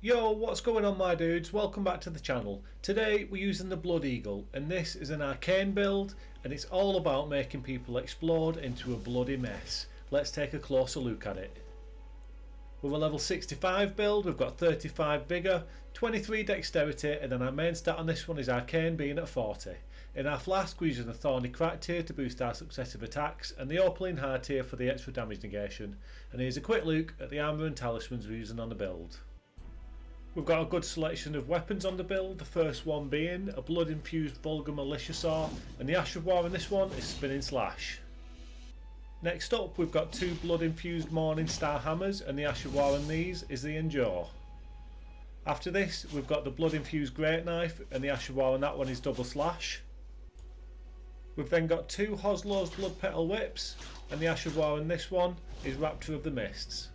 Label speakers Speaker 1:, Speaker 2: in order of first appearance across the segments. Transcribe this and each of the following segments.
Speaker 1: Yo, what's going on my dudes? Welcome back to the channel. Today we're using the Blood Eagle and this is an arcane build and it's all about making people explode into a bloody mess. Let's take a closer look at it. With a level 65 build we've got 35 vigour, 23 dexterity, and then our main stat on this one is arcane being at 40. In our flask we're using the thorny crack tier to boost our successive attacks and the opaline hard tier for the extra damage negation. And here's a quick look at the armour and talismans we're using on the build. We've got a good selection of weapons on the build, the first one being a blood infused vulgar militia saw, and the Ash of War in this one is spinning slash. Next up we've got two blood infused morning star hammers, and the Ash of War in these is the endure. After this we've got the blood infused great knife, and the Ash of War in that one is double slash. We've then got two Hoslow's blood petal whips, and the Ash of War in this one is Raptor of the Mists.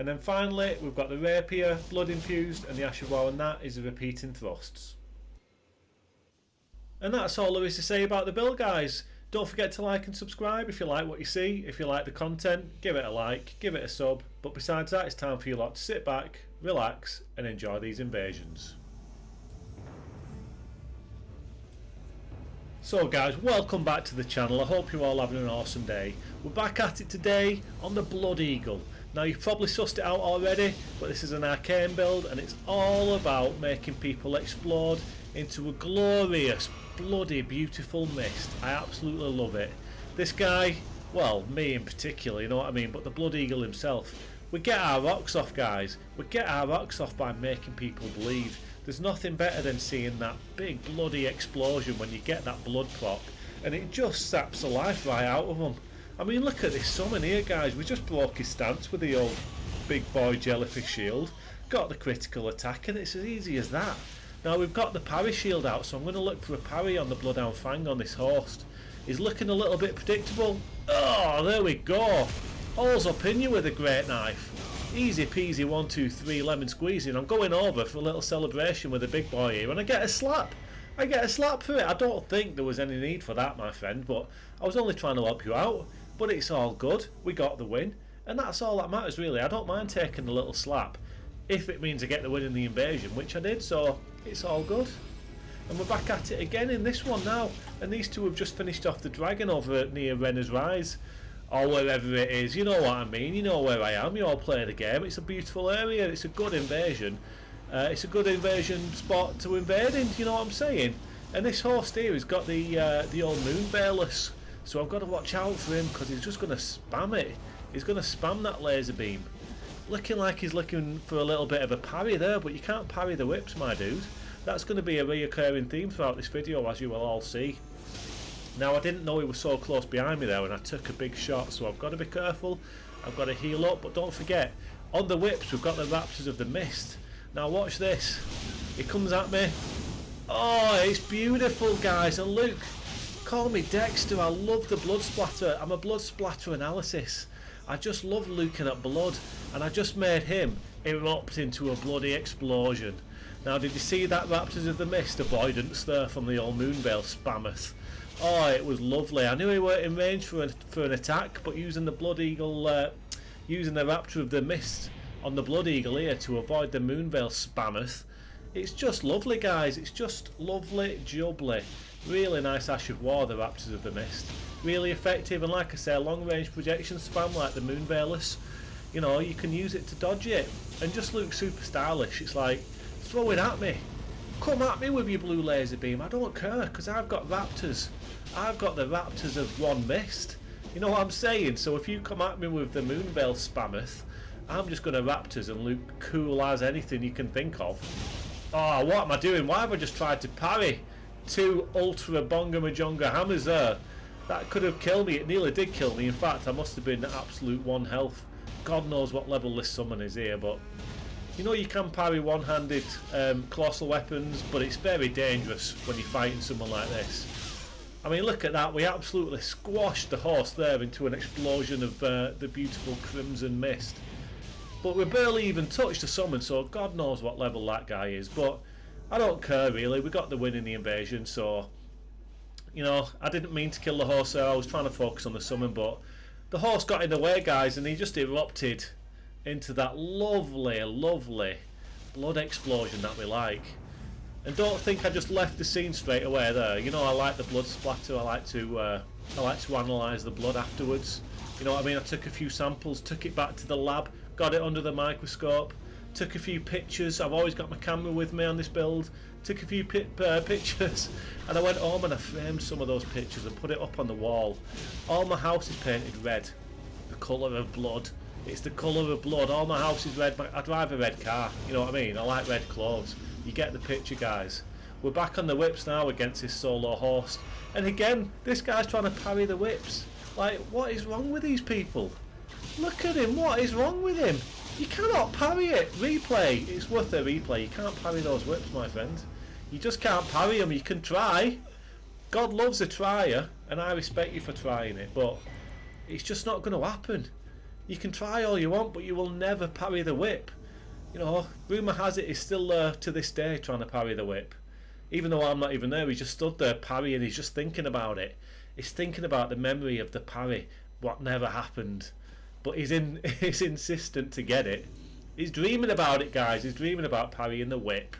Speaker 1: And then finally we've got the rapier, blood infused, and the Ash of War, and that is the repeating thrusts. And that's all there is to say about the build, guys. Don't forget to like and subscribe if you like what you see. If you like the content, give it a like, give it a sub. But besides that, it's time for you lot to sit back, relax and enjoy these invasions. So guys, welcome back to the channel. I hope you're all having an awesome day. We're back at it today on the Blood Eagle. Now you've probably sussed it out already, but this is an arcane build and it's all about making people explode into a glorious, bloody, beautiful mist. I absolutely love it. This guy, well, me in particular, you know what I mean, but the Blood Eagle himself, we get our rocks off, guys. We get our rocks off by making people bleed. There's nothing better than seeing that big bloody explosion when you get that blood proc, and it just saps the life right out of them. I mean, look at this summon here, guys. We just broke his stance with the old big boy jellyfish shield, got the critical attack, and it's as easy as that. Now we've got the parry shield out, so I'm going to look for a parry on the Bloodhound Fang on this host. He's looking a little bit predictable. Oh, there we go. All's up in you with a great knife. Easy peasy 1, 2, 3 lemon squeezing. I'm going over for a little celebration with a big boy here, and I get a slap. I get a slap for it. I don't think there was any need for that, my friend, but I was only trying to help you out. But it's all good. We got the win, and that's all that matters really. I don't mind taking a little slap if it means I get the win in the invasion, which I did, so it's all good. And we're back at it again in this one now, and these two have just finished off the dragon over near Rena's Rise, or wherever it is. You know what I mean, you know where I am, you all play the game. It's a beautiful area, it's a good invasion. It's a good invasion spot to invade in, you know what I'm saying? And this host here has got the old moon baleless, so I've got to watch out for him because he's just going to spam it. He's going to spam that laser beam. Looking like he's looking for a little bit of a parry there, but you can't parry the whips, my dude. That's going to be a reoccurring theme throughout this video, as you will all see. Now I didn't know he was so close behind me there and I took a big shot, so I've got to be careful. I've got to heal up, but don't forget, on the whips we've got the Raptors of the Mist. Now watch this. He comes at me. Oh, it's beautiful, guys, and look. Call me Dexter, I love the blood splatter. I'm a blood splatter analysis. I just love looking at blood, and I just made him erupt into a bloody explosion. Now did you see that Raptors of the Mist avoidance there from the old Moonveil spammeth? Oh, it was lovely. I knew he weren't in range for an attack, but using the Blood Eagle, using the Raptor of the Mist on the Blood Eagle here to avoid the Moonveil spammeth, it's just lovely, guys. It's just lovely jubbly. Really nice Ash of War, the Raptors of the Mist. Really effective, and like I say, long range projection spam like the Moonveilers. You know, you can use it to dodge it and just look super stylish. It's like, throw it at me. Come at me with your blue laser beam. I don't care, because I've got Raptors. I've got the Raptors of one mist. You know what I'm saying? So if you come at me with the Moonveil spammeth, I'm just going to Raptors and look cool as anything you can think of. Oh, what am I doing? Why have I just tried to parry two Ultra Bonga Majonga hammers there? That could have killed me. It nearly did kill me. In fact, I must have been at absolute 1 health. God knows what level this summon is here, but you know you can parry one-handed colossal weapons, but it's very dangerous when you're fighting someone like this. I mean, look at that. We absolutely squashed the horse there into an explosion of the beautiful crimson mist. But we barely even touched the summon, so God knows what level that guy is. But I don't care really. We got the win in the invasion, so you know, I didn't mean to kill the horse there. I was trying to focus on the summon, but the horse got in the way, guys, and he just erupted into that lovely, lovely blood explosion that we like. And don't think I just left the scene straight away there. You know, I like the blood splatter. I like to analyse the blood afterwards. You know what I mean? I took a few samples, took it back to the lab, got it under the microscope, took a few pictures. I've always got my camera with me on this build. Took a few pictures, and I went home and I framed some of those pictures and put it up on the wall. All my house is painted red, the colour of blood. It's the colour of blood. All my house is red. I drive a red car. You know what I mean? I like red clothes. You get the picture, guys. We're back on the whips now against this solo host, and again, this guy's trying to parry the whips. Like, what is wrong with these people? Look at him. What is wrong with him? You cannot parry it. Replay. It's worth a replay. You can't parry those whips, my friend. You just can't parry them. You can try. God loves a trier, and I respect you for trying it, but it's just not going to happen. You can try all you want, but you will never parry the whip. You know, rumour has it he's still there to this day trying to parry the whip. Even though I'm not even there, he's just stood there parrying. He's just thinking about it. He's thinking about the memory of the parry, what never happened. But he's insistent to get it. He's dreaming about it, guys. He's dreaming about parrying the whip.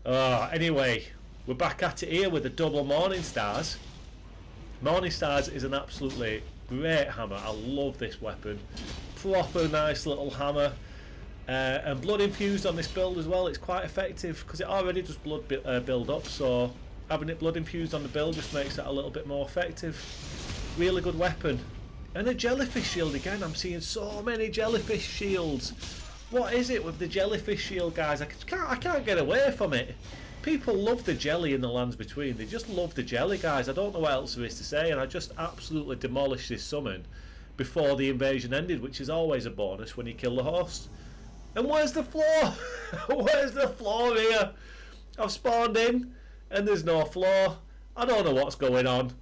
Speaker 1: Anyway, we're back at it here with the double Morning Stars. Morning Stars is an absolutely great hammer. I love this weapon. Proper nice little hammer. And blood infused on this build as well. It's quite effective because it already does blood build up. So having it blood infused on the build just makes it a little bit more effective. Really good weapon. And a jellyfish shield again. I'm seeing so many jellyfish shields. What is it with the jellyfish shield, guys? I can't get away from it. People love the jelly in the Lands Between. They just love the jelly, guys. I don't know what else there is to say, and I just absolutely demolished this summon before the invasion ended, which is always a bonus when you kill the host. And where's the floor? Where's the floor here? I've spawned in, and there's no floor. I don't know what's going on.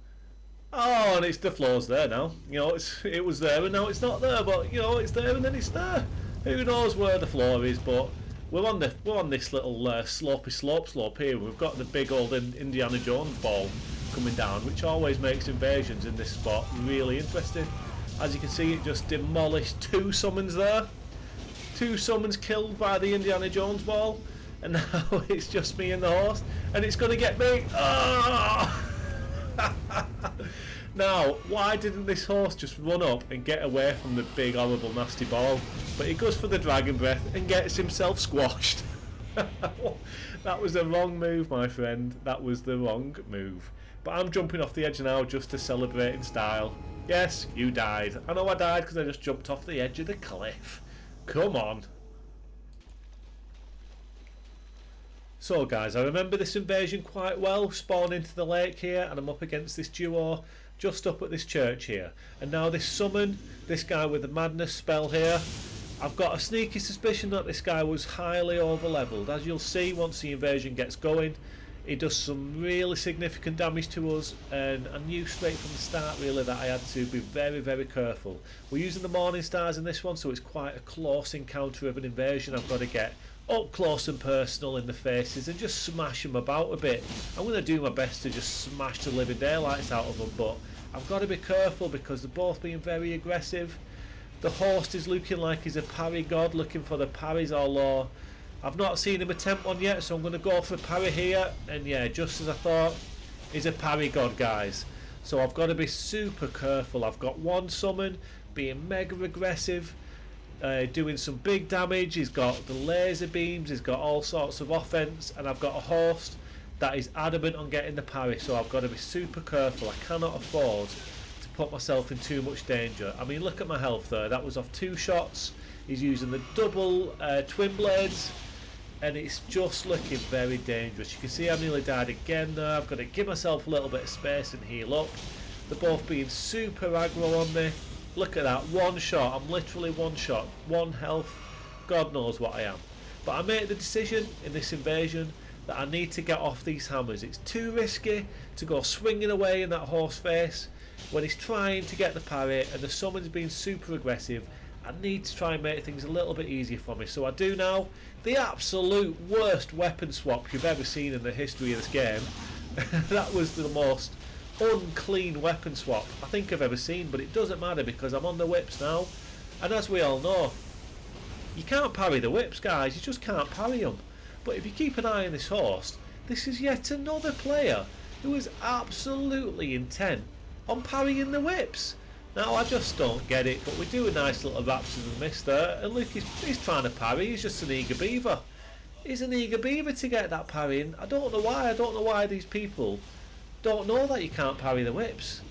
Speaker 1: Oh, and the floor's there now. You know, it was there, and now it's not there. But you know, it's there, and then it's there. Who knows where the floor is? But we're on this little slopey slope here. We've got the big old Indiana Jones ball coming down, which always makes invasions in this spot really interesting. As you can see, it just demolished 2 summons there. 2 summons killed by the Indiana Jones ball, and now it's just me and the horse, and it's going to get me. Oh! Now, why didn't this horse just run up and get away from the big, horrible, nasty ball? But he goes for the dragon breath and gets himself squashed. That was the wrong move, my friend. That was the wrong move. But I'm jumping off the edge now just to celebrate in style. Yes, you died. I know I died because I just jumped off the edge of the cliff. Come on. So guys, I remember this invasion quite well. Spawn into the lake here, and I'm up against this duo just up at this church here. And now this summon, this guy with the madness spell here, I've got a sneaky suspicion that this guy was highly overleveled. As you'll see once the invasion gets going, he does some really significant damage to us, and I knew straight from the start really that I had to be very, very careful. We're using the Morning Stars in this one, so it's quite a close encounter of an invasion. I've got to get up close and personal in the faces and just smash them about a bit. I'm going to do my best to just smash the living daylights out of them, but I've got to be careful because they're both being very aggressive. The host is looking like he's a parry god, looking for the parries, although I've not seen him attempt one yet, so I'm going to go for a parry here. And yeah, just as I thought, he's a parry god, guys. So I've got to be super careful. I've got one summon being mega aggressive, doing some big damage. He's got the laser beams, he's got all sorts of offense, and I've got a host that is adamant on getting the parry, so I've got to be super careful. I cannot afford to put myself in too much danger. I mean, look at my health there. That was off 2 shots. He's using the double twin blades, and it's just looking very dangerous. You can see I nearly died again there. I've got to give myself a little bit of space and heal up. They're both being super aggro on me. Look at that, 1 shot. I'm literally 1 shot, 1 health. God knows what I am. But I made the decision in this invasion that I need to get off these hammers. It's too risky to go swinging away in that horse face when he's trying to get the parry and the summon's being super aggressive. I need to try and make things a little bit easier for me. So I do now. The absolute worst weapon swap you've ever seen in the history of this game. That was the most unclean weapon swap I think I've ever seen, but it doesn't matter because I'm on the whips now, and as we all know, You can't parry the whips, guys. You just can't parry them. But if you keep an eye on this host, this is yet another player who is absolutely intent on parrying the whips. Now, I just don't get it, but we do a nice little raptors and miss there, and look, he's trying to parry. He's just an eager beaver. He's an eager beaver to get that parrying. I don't know why. I don't know why these people don't know that you can't parry the whips.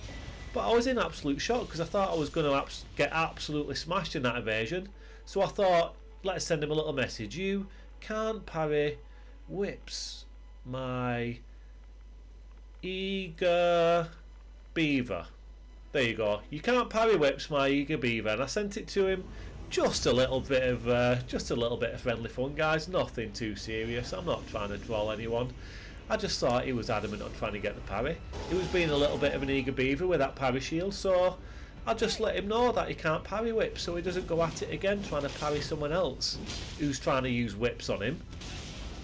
Speaker 1: But I was in absolute shock because I thought I was going to get absolutely smashed in that evasion. So I thought, let's send him a little message. You can't parry whips, my eager beaver. There you go. You can't parry whips, my eager beaver. And I sent it to him. Just a little bit of friendly fun, guys. Nothing too serious. I'm not trying to troll anyone. I just thought he was adamant on trying to get the parry. He was being a little bit of an eager beaver with that parry shield, so I just let him know that he can't parry whips, so he doesn't go at it again trying to parry someone else who's trying to use whips on him.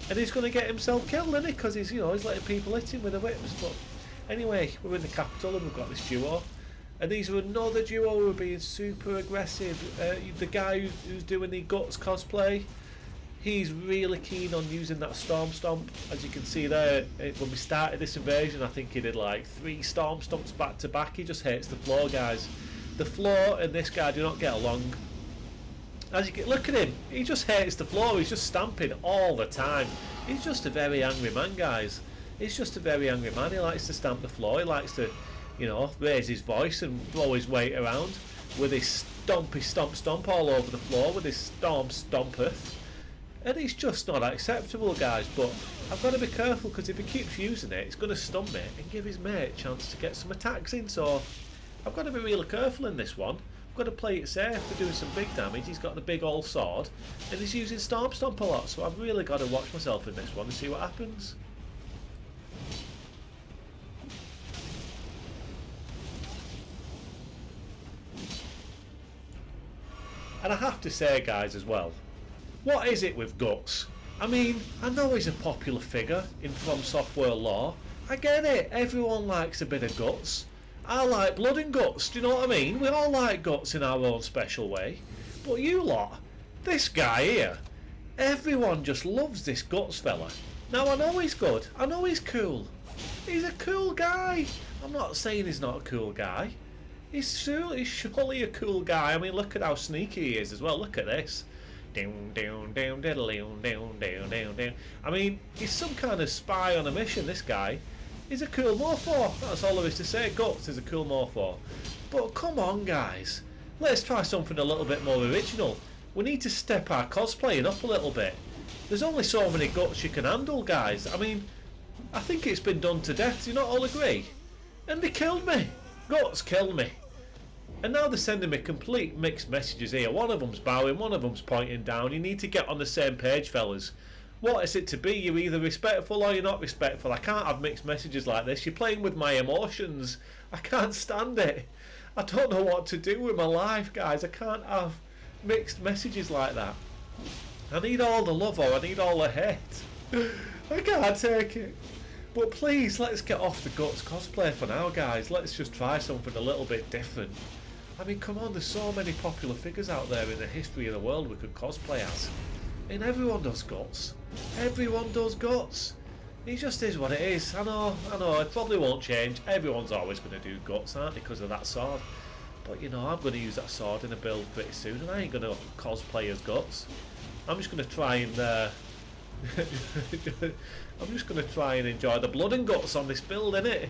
Speaker 1: And he's going to get himself killed, isn't he? Because he's letting people hit him with the whips. But anyway, we're in the capital and we've got this duo. And these are another duo who are being super aggressive. The guy who's doing the Guts cosplay, he's really keen on using that Storm Stomp. As you can see there, when we started this invasion, I think he did like 3 Storm Stomps back to back. He just hates the floor, guys. The floor and this guy do not get along. As you can look at him, he just hates the floor. He's just stamping all the time. He's just a very angry man, guys. He's just a very angry man. He likes to stamp the floor. He likes to, raise his voice and throw his weight around with his stompy stomp all over the floor with his storm stompeth. And it's just not acceptable, guys. But I've got to be careful because if he keeps using it, it's going to stun me and give his mate a chance to get some attacks in. So I've got to be really careful in this one. I've got to play it safe for doing some big damage. He's got the big old sword and he's using Storm Stomp a lot. So I've really got to watch myself in this one and see what happens. And I have to say, guys, as well, what is it with Guts? I mean, I know he's a popular figure in From Software lore. I get it, everyone likes a bit of Guts. I like blood and guts, do you know what I mean? We all like guts in our own special way. But you lot, this guy here, everyone just loves this Guts fella. Now I know he's good, I know he's cool. He's a cool guy. I'm not saying he's not a cool guy. He's surely a cool guy. I mean, look at how sneaky he is as well. Look at this. I mean, he's some kind of spy on a mission, this guy. He's a cool morpho. That's all there is to say. Guts is a cool morpho. But come on, guys. Let's try something a little bit more original. We need to step our cosplaying up a little bit. There's only so many Guts you can handle, guys. I mean, I think it's been done to death. Do you not all agree? And they killed me. Guts killed me. And now they're sending me complete mixed messages here. One of them's bowing, one of them's pointing down. You need to get on the same page, fellas. What is it to be? You're either respectful or you're not respectful. I can't have mixed messages like this. You're playing with my emotions. I can't stand it. I don't know what to do with my life, guys. I can't have mixed messages like that. I need all the love or I need all the hate. I can't take it. But please, let's get off the Guts cosplay for now, guys. Let's just try something a little bit different. I mean, come on, there's so many popular figures out there in the history of the world we could cosplay as. And everyone does Guts. Everyone does Guts. It just is what it is. I know, it probably won't change. Everyone's always going to do Guts, aren't they, because of that sword. But, I'm going to use that sword in a build pretty soon, and I ain't going to cosplay as Guts. I'm just going to try and... I'm just going to try and enjoy the blood and guts on this build, innit?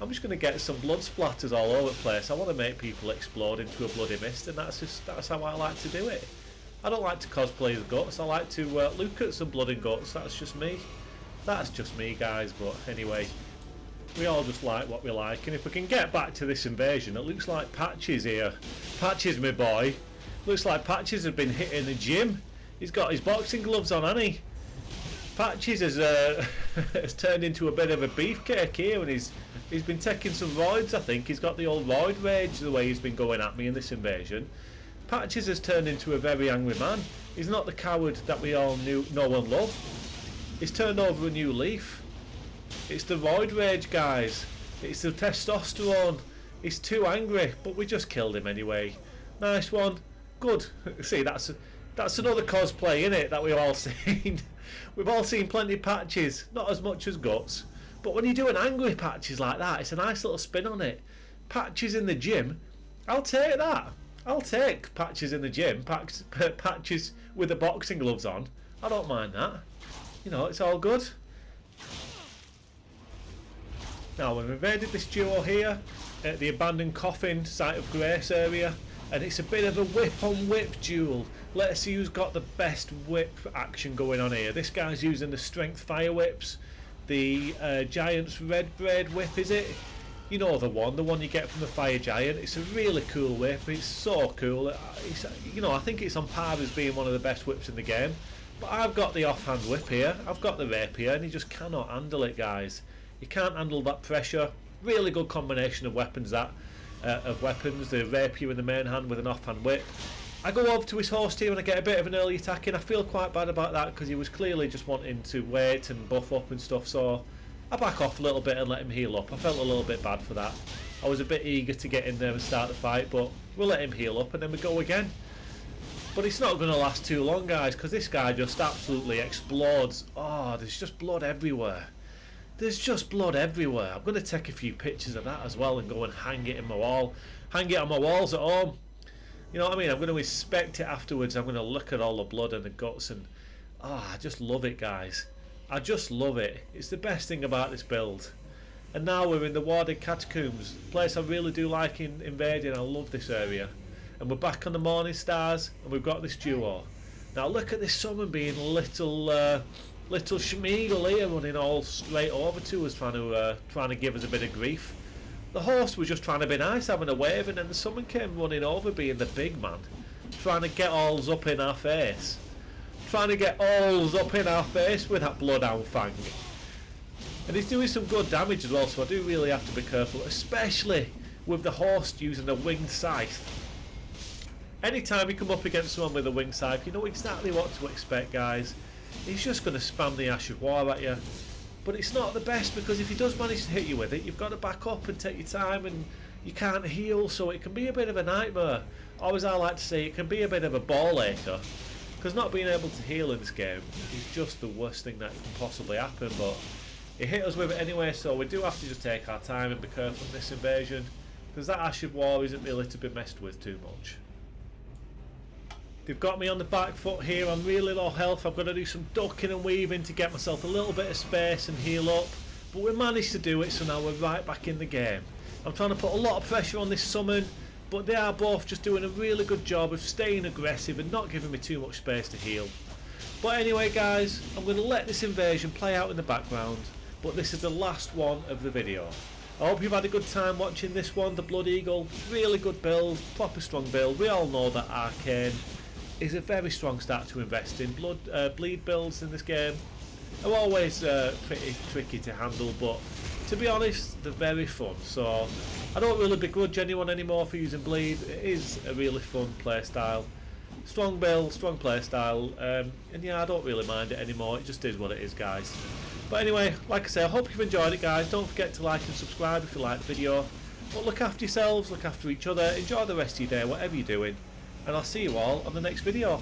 Speaker 1: I'm just going to get some blood splatters all over the place. I want to make people explode into a bloody mist, and that's how I like to do it. I don't like to cosplay as Guts. I like to look at some blood and guts. That's just me. That's just me, guys. But anyway, we all just like what we like. And if we can get back to this invasion, it looks like Patches here. Patches, my boy. Looks like Patches has been hit in the gym. He's got his boxing gloves on, hasn't he? Patches has turned into a bit of a beefcake here, and he's been taking some roids. I think he's got the old roid rage the way he's been going at me in this invasion. Patches has turned into a very angry man. He's not the coward that we all know and love. He's turned over a new leaf. It's the roid rage, guys. It's the testosterone. He's too angry, but we just killed him anyway. Nice one. Good. See, that's That's another cosplay, innit, that we've all seen. We've all seen plenty of Patches, not as much as Guts. But when you do an angry Patches like that, it's a nice little spin on it. Patches in the gym, I'll take that. I'll take Patches in the gym, Patches with the boxing gloves on. I don't mind that. You know, it's all good. Now, we've invaded this duo here at the abandoned coffin site of Grace area, and it's a bit of a whip on whip duel. Let's see who's got the best whip action going on here. This guy's using the strength fire whips, the Giant's red braid whip, is it? You know the one you get from the fire giant. It's a really cool whip. It's so cool. You know, I think it's on par as being one of the best whips in the game. But I've got the offhand whip here. I've got the rapier, and you just cannot handle it, guys. You can't handle that pressure. Really good combination of weapons, that the rapier in the main hand with an offhand whip. I go over to his host here and I get a bit of an early attack in. I feel quite bad about that because he was clearly just wanting to wait and buff up and stuff, so I back off a little bit and let him heal up. I felt a little bit bad for that. I was a bit eager to get in there and start the fight, but we'll let him heal up and then we go again. But it's not going to last too long, guys, because this guy just absolutely explodes. Oh, there's just blood everywhere. There's just blood everywhere. I'm going to take a few pictures of that as well and go and hang it in my wall. Hang it on my walls at home. You know what I mean? I'm going to inspect it afterwards. I'm going to look at all the blood and the guts, and I just love it, guys. I just love it. It's the best thing about this build. And now we're in the warded Catacombs, a place I really do like invading. I love this area. And we're back on the Morning Stars, and we've got this duo. Now look at this summon being little Schmeagle here, running all straight over to us, trying to give us a bit of grief. The host was just trying to be nice, having a wave, and then the summon came running over, being the big man, trying to get alls up in our face. Trying to get alls up in our face with that Bloodhound Fang. And he's doing some good damage as well, so I do really have to be careful, especially with the host using a winged scythe. Anytime you come up against someone with a winged scythe, you know exactly what to expect, guys. He's just going to spam the Ash of War at you. But it's not the best, because if he does manage to hit you with it, you've got to back up and take your time, and you can't heal, so it can be a bit of a nightmare. Or as I like to say, it can be a bit of a ball acher. Because not being able to heal in this game is just the worst thing that can possibly happen. But he hit us with it anyway, so we do have to just take our time and be careful in this invasion. Because that Ash of War isn't really to be messed with too much. They've got me on the back foot here. I'm really low health. I've got to do some ducking and weaving to get myself a little bit of space and heal up. But we managed to do it, so now we're right back in the game. I'm trying to put a lot of pressure on this summon, but they are both just doing a really good job of staying aggressive and not giving me too much space to heal. But anyway, guys, I'm going to let this invasion play out in the background, but this is the last one of the video. I hope you've had a good time watching this one, the Blood Eagle. Really good build, proper strong build. We all know that Arcane is a very strong start to invest in. Bleed builds in this game are always pretty tricky to handle, but to be honest, they're very fun. So I don't really begrudge anyone anymore for using Bleed. It is a really fun playstyle. Strong build, strong playstyle, and yeah, I don't really mind it anymore. It just is what it is, guys. But anyway, like I say, I hope you've enjoyed it, guys. Don't forget to like and subscribe if you like the video. But look after yourselves, look after each other, enjoy the rest of your day, whatever you're doing. And I'll see you all on the next video.